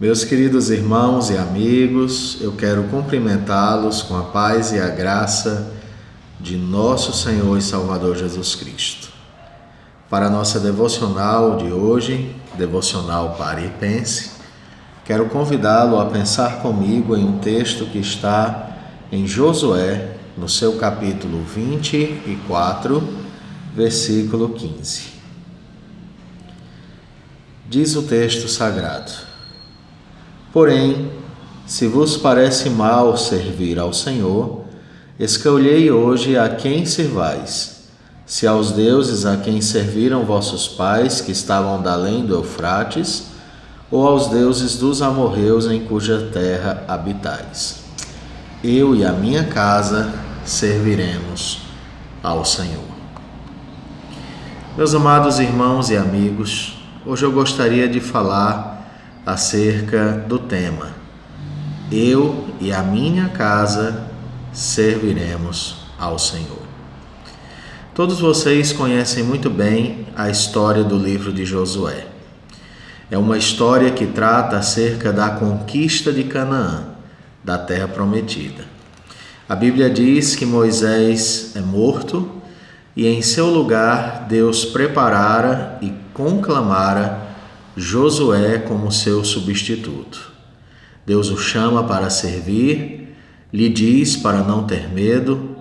Meus queridos irmãos e amigos, eu quero cumprimentá-los com a paz e a graça de nosso Senhor e Salvador Jesus Cristo. Para a nossa devocional de hoje, devocional Paripense, quero convidá-lo a pensar comigo em um texto que está em Josué, no seu capítulo 24, versículo 15. Diz o texto sagrado: Porém, se vos parece mal servir ao Senhor, escolhei hoje a quem servais, se aos deuses a quem serviram vossos pais que estavam da além do Eufrates, ou aos deuses dos amorreus em cuja terra habitais. Eu e a minha casa serviremos ao Senhor. Meus amados irmãos e amigos, hoje eu gostaria de falar acerca do tema: eu e a minha casa serviremos ao Senhor. Todos vocês conhecem muito bem a história do livro de Josué. É uma história que trata acerca da conquista de Canaã, da terra prometida. A Bíblia diz que Moisés é morto e em seu lugar Deus preparara e conclamara Josué como seu substituto. Deus o chama para servir, lhe diz para não ter medo,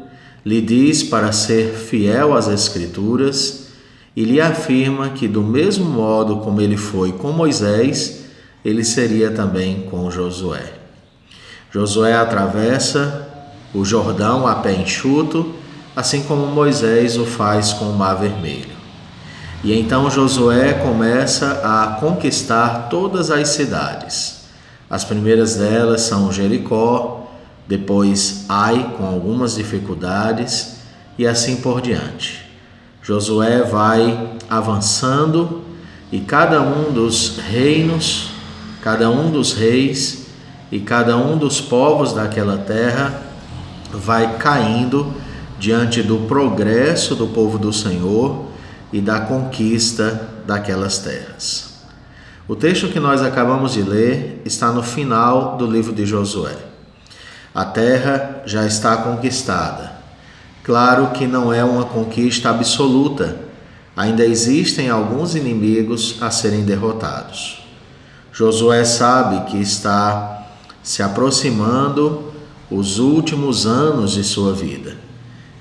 lhe diz para ser fiel às Escrituras e lhe afirma que do mesmo modo como ele foi com Moisés, ele seria também com Josué. Josué atravessa o Jordão a pé enxuto, assim como Moisés o faz com o Mar Vermelho. E então Josué começa a conquistar todas as cidades. As primeiras delas são Jericó, depois Ai, com algumas dificuldades, e assim por diante. Josué vai avançando e cada um dos reinos, cada um dos reis e cada um dos povos daquela terra vai caindo diante do progresso do povo do Senhor e da conquista daquelas terras. O texto que nós acabamos de ler está no final do livro de Josué. A terra já está conquistada. Claro que não é uma conquista absoluta. Ainda existem alguns inimigos a serem derrotados. Josué sabe que está se aproximando os últimos anos de sua vida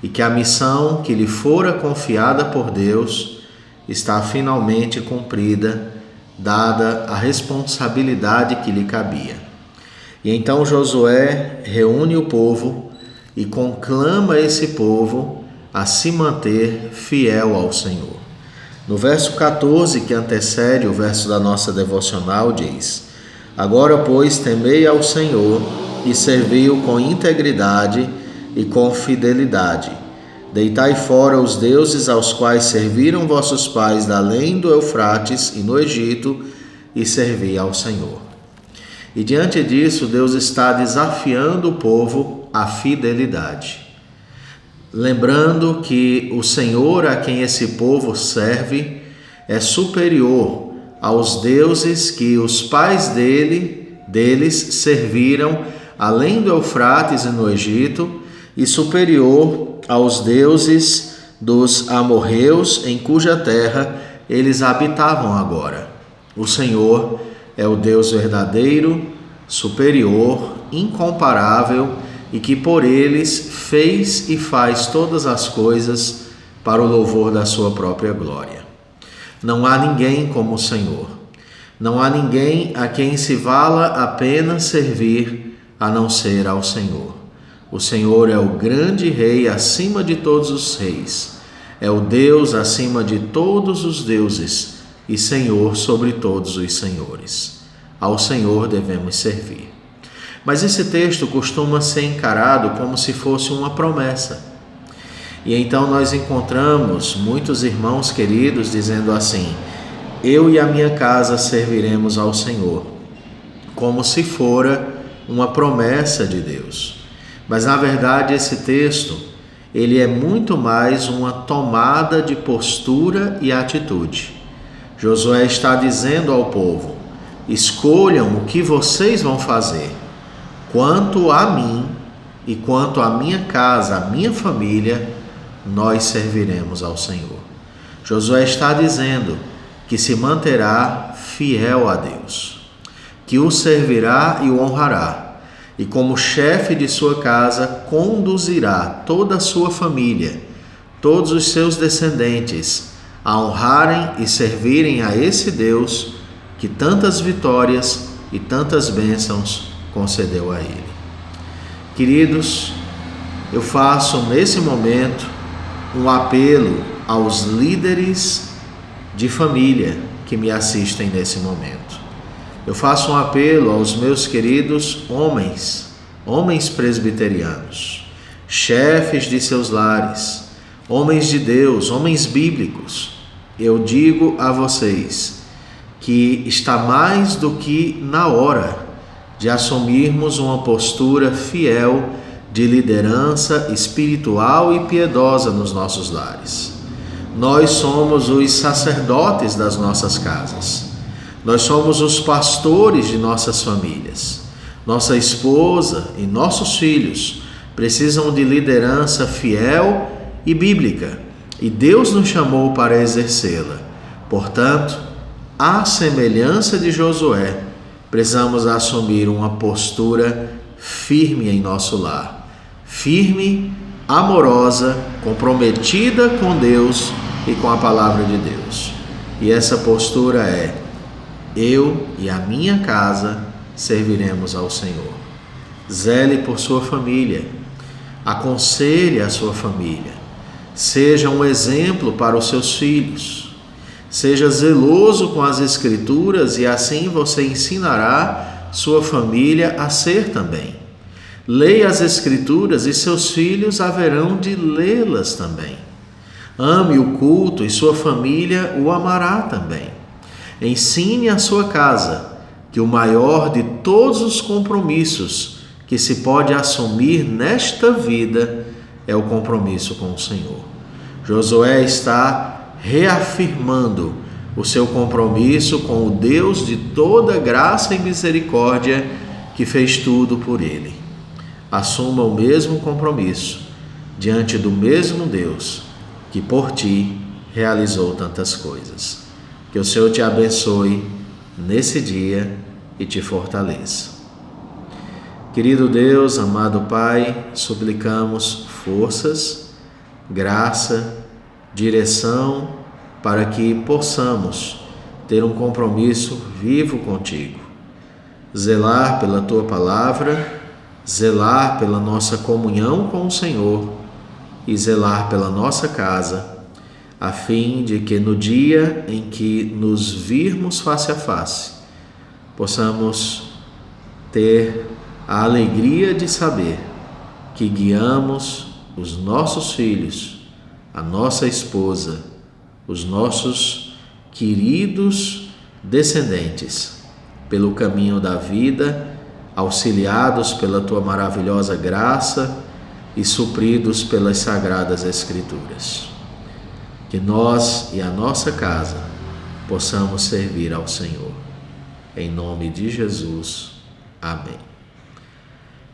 e que a missão que lhe fora confiada por Deus está finalmente cumprida, dada a responsabilidade que lhe cabia. E então Josué reúne o povo e conclama esse povo a se manter fiel ao Senhor. No verso 14, que antecede o verso da nossa devocional, diz: Agora, pois, temei ao Senhor e servi-o com integridade e com fidelidade. Deitai fora os deuses aos quais serviram vossos pais da além do Eufrates e no Egito, e servi ao Senhor. E diante disso, Deus está desafiando o povo à fidelidade. Lembrando que o Senhor a quem esse povo serve é superior aos deuses que os pais deles serviram além do Eufrates e no Egito, e superior aos deuses dos amorreus em cuja terra eles habitavam agora. O Senhor é o Deus verdadeiro, superior, incomparável e que por eles fez e faz todas as coisas para o louvor da sua própria glória. Não há ninguém como o Senhor. Não há ninguém a quem se vala a pena servir a não ser ao Senhor. O Senhor é o grande Rei acima de todos os reis. É o Deus acima de todos os deuses e Senhor sobre todos os senhores. Ao Senhor devemos servir. Mas esse texto costuma ser encarado como se fosse uma promessa. E então nós encontramos muitos irmãos queridos dizendo assim: eu e a minha casa serviremos ao Senhor, como se fora uma promessa de Deus. Mas na verdade esse texto, ele é muito mais uma tomada de postura e atitude. Josué está dizendo ao povo: escolham o que vocês vão fazer. Quanto a mim e quanto à minha casa, à minha família, nós serviremos ao Senhor. Josué está dizendo que se manterá fiel a Deus, que o servirá e o honrará, e como chefe de sua casa conduzirá toda a sua família, todos os seus descendentes, a honrarem e servirem a esse Deus que tantas vitórias e tantas bênçãos concedeu a ele. Queridos, eu faço nesse momento um apelo aos líderes de família que me assistem nesse momento. Eu faço um apelo aos meus queridos homens presbiterianos, chefes de seus lares, homens de Deus, homens bíblicos. Eu digo a vocês que está mais do que na hora de assumirmos uma postura fiel de liderança espiritual e piedosa nos nossos lares. Nós somos os sacerdotes das nossas casas. Nós somos os pastores de nossas famílias. Nossa esposa e nossos filhos precisam de liderança fiel e bíblica, e Deus nos chamou para exercê-la. Portanto, à semelhança de Josué, precisamos assumir uma postura firme em nosso lar. Firme, amorosa, comprometida com Deus e com a palavra de Deus. E essa postura é: eu e a minha casa serviremos ao Senhor. Zele por sua família, aconselhe a sua família, seja um exemplo para os seus filhos, seja zeloso com as Escrituras e assim você ensinará sua família a ser também. Leia as Escrituras e seus filhos haverão de lê-las também. Ame o culto e sua família o amará também. Ensine a sua casa que o maior de todos os compromissos que se pode assumir nesta vida é o compromisso com o Senhor. Josué está reafirmando o seu compromisso com o Deus de toda graça e misericórdia que fez tudo por ele. Assuma o mesmo compromisso diante do mesmo Deus que por ti realizou tantas coisas. Que o Senhor te abençoe nesse dia e te fortaleça. Querido Deus, amado Pai, suplicamos forças, graça, direção para que possamos ter um compromisso vivo contigo. Zelar pela tua palavra, zelar pela nossa comunhão com o Senhor e zelar pela nossa casa, a fim de que no dia em que nos virmos face a face, possamos ter a alegria de saber que guiamos os nossos filhos, a nossa esposa, os nossos queridos descendentes pelo caminho da vida, auxiliados pela tua maravilhosa graça e supridos pelas sagradas Escrituras. Que nós e a nossa casa possamos servir ao Senhor. Em nome de Jesus. Amém.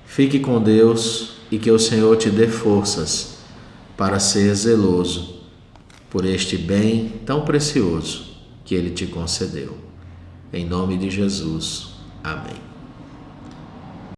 Fique com Deus e que o Senhor te dê forças para ser zeloso por este bem tão precioso que Ele te concedeu. Em nome de Jesus. Amém.